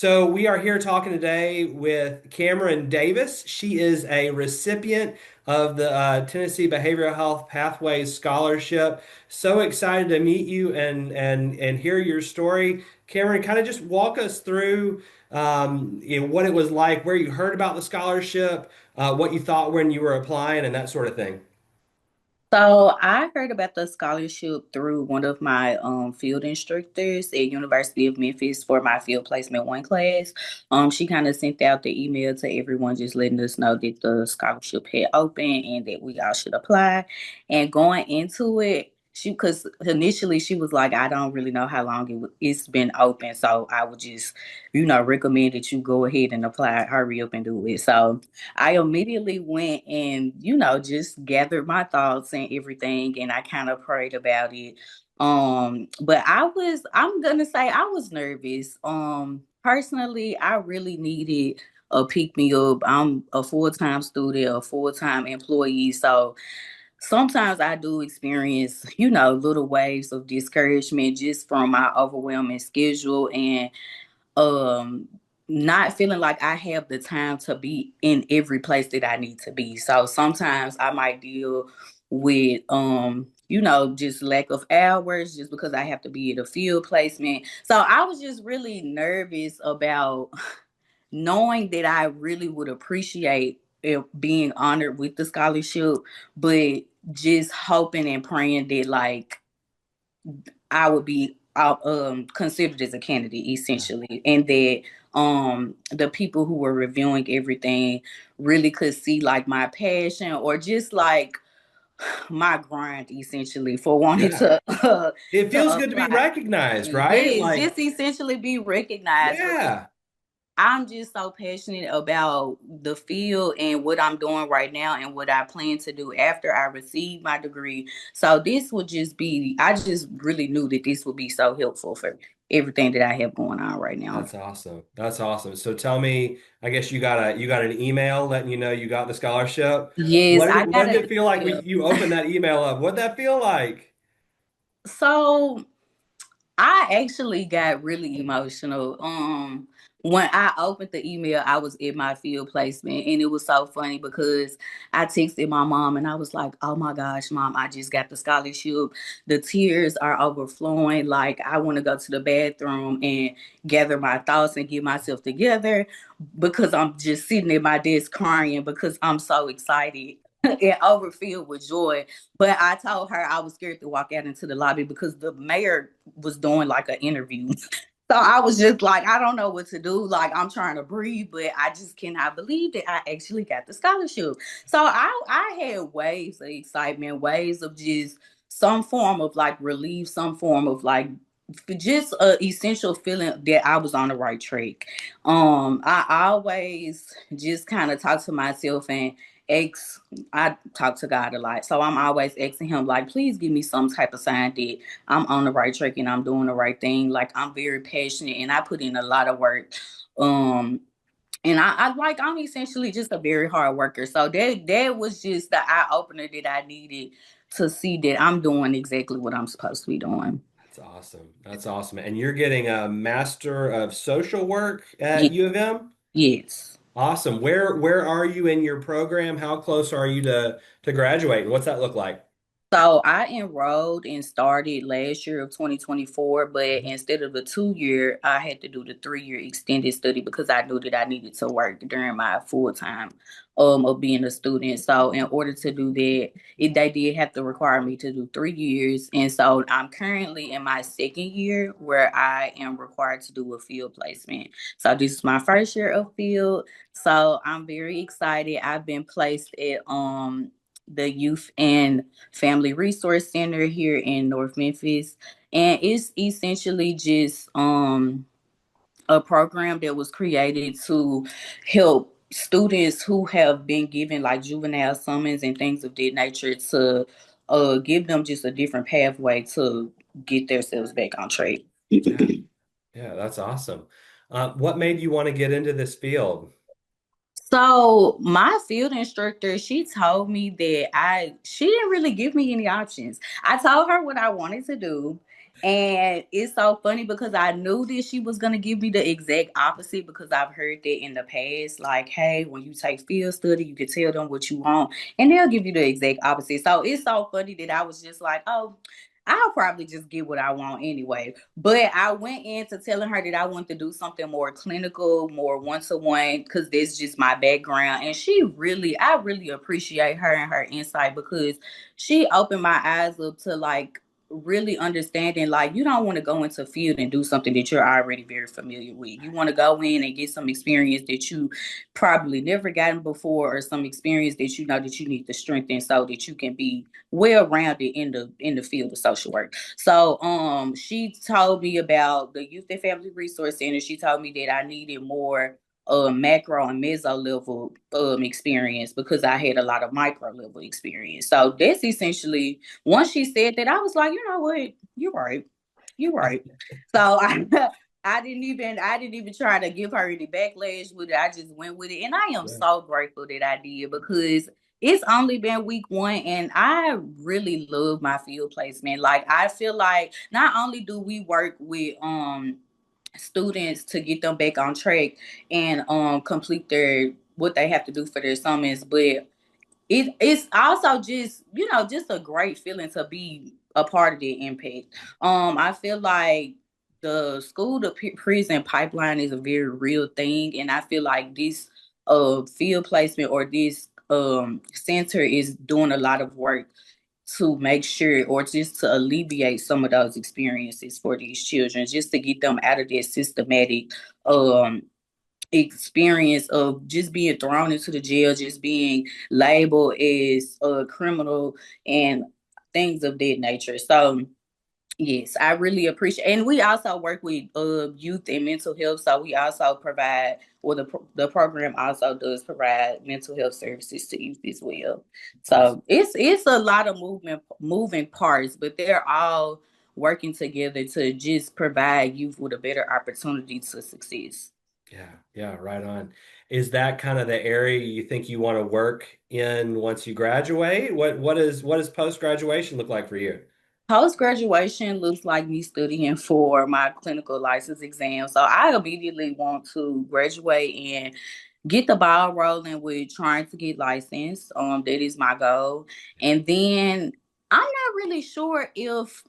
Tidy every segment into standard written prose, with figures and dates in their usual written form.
So we are here talking today with Cameron Davis. She is a recipient of the Tennessee Behavioral Health Pathways Scholarship. So excited to meet you and hear your story. Cameron, kind of just walk us through what it was like, where you heard about the scholarship, what you thought when you were applying, and that sort of thing. So I heard about the scholarship through one of my field instructors at University of Memphis for my field placement one class. She kind of sent out the email to everyone just letting us know that the scholarship had opened and that we all should apply. And going into it, because initially she was like, I don't really know how long it's been open, so I would just, recommend that you go ahead and apply, hurry up and do it. So I immediately went and, just gathered my thoughts and everything, and I kind of prayed about it. But I'm gonna say I was nervous. Personally, I really needed a pick me up. I'm a full-time student, a full-time employee, so sometimes I do experience, little waves of discouragement just from my overwhelming schedule and um not feeling like I have the time to be in every place that I need to be. So sometimes I might deal with just lack of hours just because I have to be at a field placement. So I was just really nervous about knowing that I really would appreciate it being honored with the scholarship, but just hoping and praying that like I would be considered as a candidate essentially, and that the people who were reviewing everything really could see like my passion or just like my grind essentially for wanting Yeah. It to feels good to be apply. recognized, right? Yes, Like, just essentially be recognized because yeah. I'm just so passionate about the field and what I'm doing right now and what I plan to do after I receive my degree. So this would just be, I just really knew that this would be so helpful for everything that I have going on right now. That's awesome. That's awesome. So tell me, I guess you got an email letting you know you got the scholarship. Yes, What did I it, what got did an it feel like when email. you opened that email up? What did that feel like? So I actually got really emotional. When I opened the email, I was in my field placement, and it was so funny because I texted my mom and I was like, "Oh my gosh, mom, I just got the scholarship. The tears are overflowing. Like I want to go to the bathroom and gather my thoughts and get myself together because I'm just sitting at my desk crying because I'm so excited." And overfilled with joy. But I told her I was scared to walk out into the lobby because the mayor was doing like an interview. So I was just like, I don't know what to do. Like I'm trying to breathe, but I just cannot believe that I actually got the scholarship. So I had waves of excitement, waves of just some form of like relief, some form of like just a essential feeling that I was on the right track. I always just kind of talk to myself and ex I talk to God a lot. So I'm always asking him, like, please give me some type of sign that I'm on the right track and I'm doing the right thing. Like I'm very passionate and I put in a lot of work. Um and I'm essentially just a very hard worker. So that was just the eye opener that I needed to see that I'm doing exactly what I'm supposed to be doing. That's awesome. That's awesome. And you're getting a Master of Social Work at Ye- U of M? yes. Awesome. Where are you in your program? How close are you to graduating? What's that look like? So I enrolled and started last year of 2024, but instead of the 2 year, I had to do the 3 year extended study because I knew that I needed to work during my full time of being a student. So in order to do that, they did have to require me to do 3 years. And so I'm currently in my second year where I am required to do a field placement. So this is my first year of field. So I'm very excited. I've been placed at the Youth and Family Resource Center here in North Memphis. And it's essentially just a program that was created to help students who have been given like juvenile summons and things of that nature to give them just a different pathway to get themselves back on track. Yeah. Yeah, that's awesome. What made you want to get into this field? So my field instructor, she told me that she didn't really give me any options. I told her what I wanted to do, And it's so funny because I knew that she was gonna give me the exact opposite because I've heard that in the past. Like, hey, when you take field study, you can tell them what you want, and they'll give you the exact opposite. So it's so funny that I was just like, oh, I'll probably just get what I want anyway. But I went into telling her that I want to do something more clinical, more one-to-one, because that's just my background. And I really appreciate her and her insight because she opened my eyes up to like really understanding like you don't want to go into field and do something that you're already very familiar with. You want to go in and get some experience that you probably never gotten before, or some experience that you know that you need to strengthen so that you can be well rounded in the field of social work. So she told me about the Youth and Family Resource Center. She told me that I needed more macro and meso level experience because I had a lot of micro level experience. So that's essentially, once she said that, I was like, you know what, you're right, you're right. So I didn't even try to give her any backlash with it. I just went with it, and I am Yeah. so grateful that I did because it's only been week one, and I really love my field placement. Like I feel like not only do we work with students to get them back on track and complete their what they have to do for their summons, but it's also just just a great feeling to be a part of the impact. I feel like the school to prison pipeline is a very real thing, and I feel like this field placement or this center is doing a lot of work to make sure or just to alleviate some of those experiences for these children, just to get them out of their systematic um experience of just being thrown into the jail, just being labeled as a criminal and things of that nature. So yes, I really appreciate, and we also work with youth and mental health. So we also provide, or the program also does provide mental health services to youth as well. Awesome. So it's a lot of moving parts, but they're all working together to just provide youth with a better opportunity to success. Yeah, yeah, right on. Is that kind of the area you think you want to work in once you graduate? What does post graduation look like for you? Post graduation looks like me studying for my clinical license exam. So I immediately want to graduate and get the ball rolling with trying to get licensed. That is my goal. And then I'm not really sure if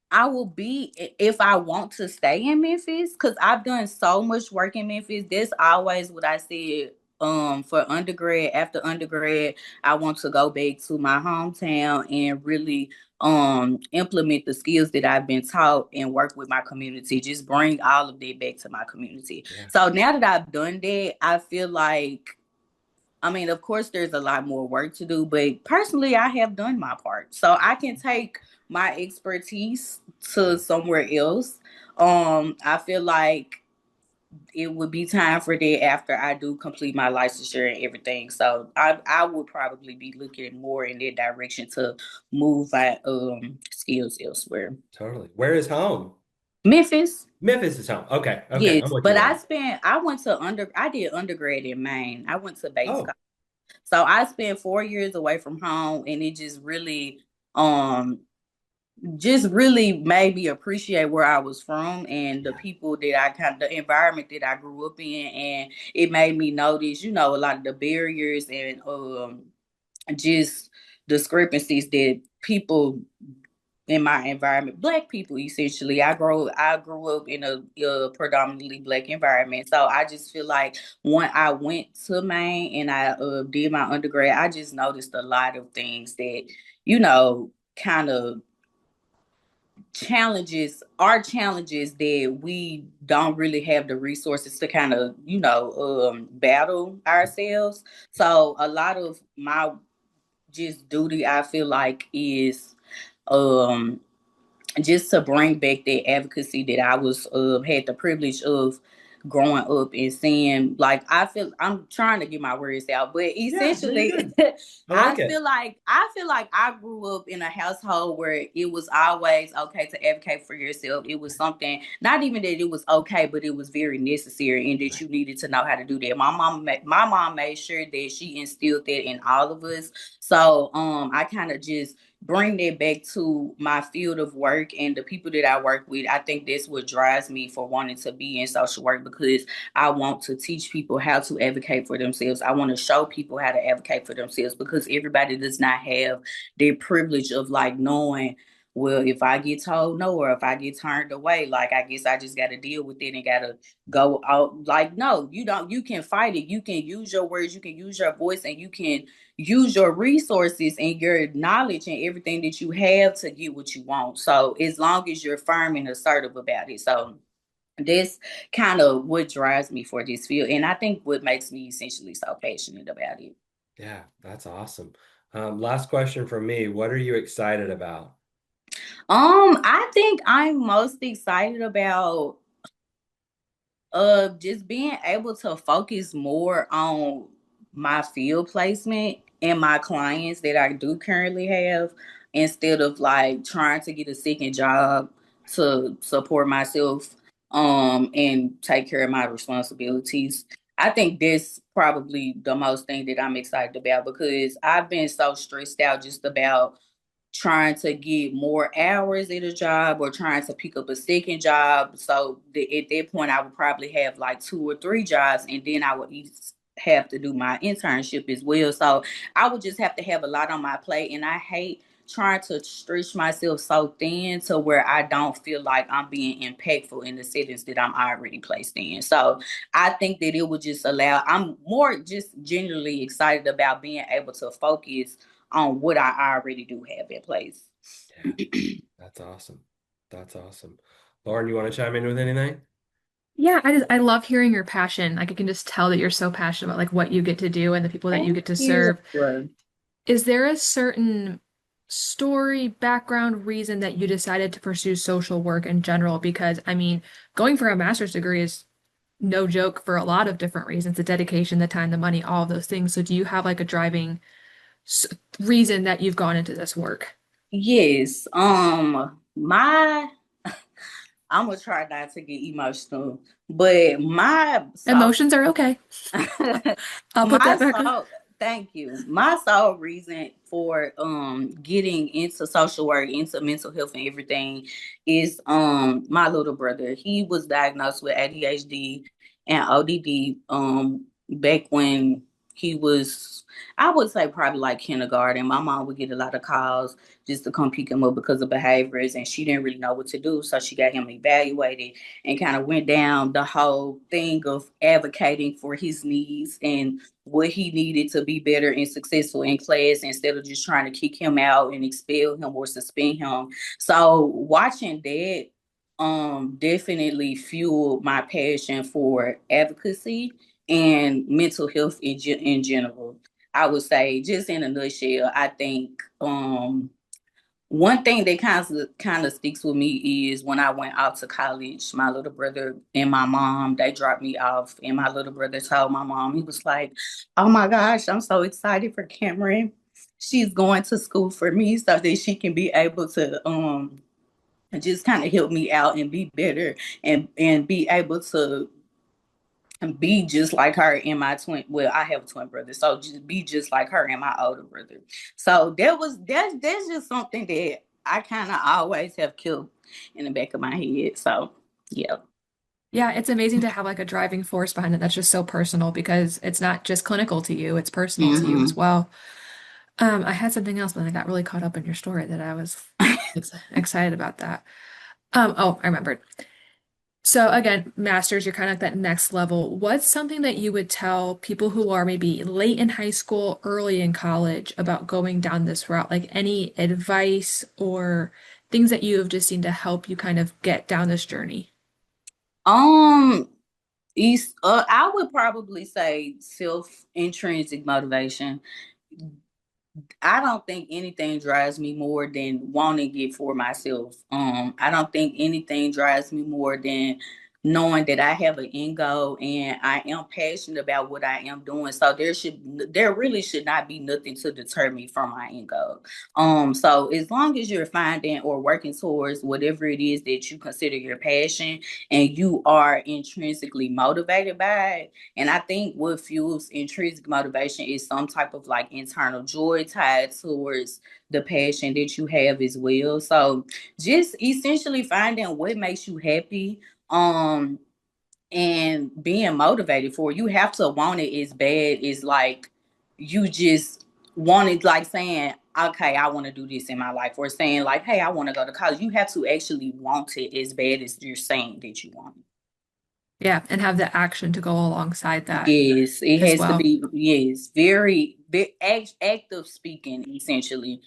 I want to stay in Memphis, because I've done so much work in Memphis. That's always what I said. For undergrad, after undergrad, I want to go back to my hometown and really implement the skills that I've been taught and work with my community. Just bring all of that back to my community. Yeah. So now that I've done that, I feel like, I mean, of course, there's a lot more work to do, but personally, I have done my part. So I can take my expertise to somewhere else. I feel like it would be time for that after I do complete my licensure and everything. So I would probably be looking more in that direction to move my skills elsewhere. Totally. Where is home? Memphis, Memphis is home. Okay. Okay. I'm yes, with you but there. I did undergrad in Maine. I went to Bates. Oh, So I spent 4 years away from home, and it um just really made me appreciate where I was from and the yeah. people that the environment that I grew up in, and it made me notice, a lot of the barriers and just discrepancies that people in my environment, black people essentially. I grew up in a predominantly black environment, so I just feel like when I went to Maine and I did my undergrad, I just noticed a lot of things that kind of challenges that we don't really have the resources to kind of battle ourselves. So a lot of my just duty, I feel like, is um just to bring back that advocacy that I was had the privilege of growing up and seeing. Like, I'm trying to get my words out, but Yeah. No, you're essentially good. I like it. I feel like I grew up in a household where it was always okay to advocate for yourself. It was something, not even that it was okay, but it was very necessary and that Right. you needed to know how to do that. My mom made sure that she instilled that in all of us. So I kind of just bring that back to my field of work and the people that I work with. I think that's what drives me for wanting to be in social work, because I want to teach people how to advocate for themselves. I want to show people how to advocate for themselves, because everybody does not have the privilege of like knowing, well, if I get told no, or if I get turned away, like I guess I just got to deal with it and got to go out. Like, no, you don't. You can fight it. You can use your words. You can use your voice, and you can use your resources and your knowledge and everything that you have to get what you want. So as long as you're firm and assertive about it. So that's kind of what drives me for this field. And I think what makes me essentially so passionate about it. Yeah, that's awesome. Last question from me. What are you excited about? I think I'm most excited about just being able to focus more on my field placement and my clients that I do currently have, instead of like trying to get a second job to support myself and take care of my responsibilities. I think that's probably the most thing that I'm excited about, because I've been so stressed out just about trying to get more hours at a job or trying to pick up a second job. So at that point, I would probably have like 2 or 3 jobs, and then I would have to do my internship as well. So I would just have to have a lot on my plate, and I hate trying to stretch myself so thin to where I don't feel like I'm being impactful in the settings that I'm already placed in. So I think that it would just allow, I'm more just genuinely excited about being able to focus on what I already do have in place. Yeah, that's awesome. That's awesome. Lauren, you want to chime in with anything? Yeah, I love hearing your passion. Like I can just tell that you're so passionate about like what you get to do and the people that you Thank get to you. serve. Is there a certain story, background, reason that you decided to pursue social work in general? Because I mean, going for a master's degree is no joke for a lot of different reasons, the dedication, the time, the money, all of those things. So do you have like a driving reason that you've gone into this work? Yes. My I'm gonna try not to get emotional, but my soul Emotions are okay. I'll put my that back up. sole thank you. My sole reason for getting into social work, into mental health and everything is my little brother. He was diagnosed with ADHD and ODD back when he was, I would say, probably like kindergarten. My mom would get a lot of calls just to come pick him up because of behaviors, and she didn't really know what to do, so she got him evaluated and kind of went down the whole thing of advocating for his needs and what he needed to be better and successful in class, instead of just trying to kick him out and expel him or suspend him. So watching that definitely fueled my passion for advocacy and mental health in general. I would say, just in a nutshell, I think one thing that kind of sticks with me is when I went out to college, my little brother and my mom, they dropped me off, and my little brother told my mom, he was like, "Oh my gosh, I'm so excited for Cameron. She's going to school for me so that she can be able to just kind of help me out and be better and be able to be just like her and my twin. Well, I have a twin brother, so just be just like her and my older brother." So that's just something that I kind of always have killed in the back of my head. So yeah. Yeah, it's amazing to have like a driving force behind it that's just so personal because it's not just clinical to you, it's personal to you as Hmm. well. I had something else, but I got really caught up in your story that I was excited about that. Oh, I remembered. So again, masters, you're kind of at that next level. What's something that you would tell people who are maybe late in high school, early in college about going down this route? Like any advice or things that you have just seen to help you kind of get down this journey? Um, I would probably say self intrinsic motivation. I don't think anything drives me more than wanting it for myself. I don't think anything drives me more than knowing that I have an end goal and I am passionate about what I am doing. So there really should not be nothing to deter me from my end goal. So as long as you're finding or working towards whatever it is that you consider your passion and you are intrinsically motivated by it, and I think what fuels intrinsic motivation is some type of like internal joy tied towards the passion that you have as well. So just essentially finding what makes you happy, um and being motivated for it. You have to want it as bad as like you just want it, like saying, okay, I want to do this in my life, or saying like, hey, I want to go to college. You have to actually want it as bad as you're saying that you want it. Yeah, and have the action to go alongside that Yes, it as has to well. be, yes, very active speaking, essentially.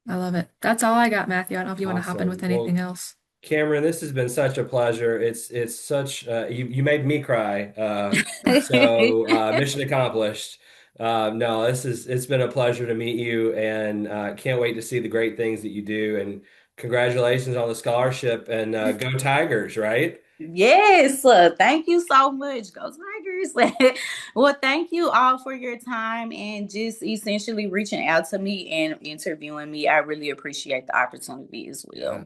I love it. That's all I got, Matthew. I don't know if you want to hop in with Awesome. anything Well, else. Cameron, this has been such a pleasure. It's such you made me cry. So mission accomplished. No, it's been a pleasure to meet you, and can't wait to see the great things that you do. And congratulations on the scholarship, and go Tigers, right? Yes, thank you so much. Go Tigers. Well, thank you all for your time and just essentially reaching out to me and interviewing me. I really appreciate the opportunity as Yeah. well.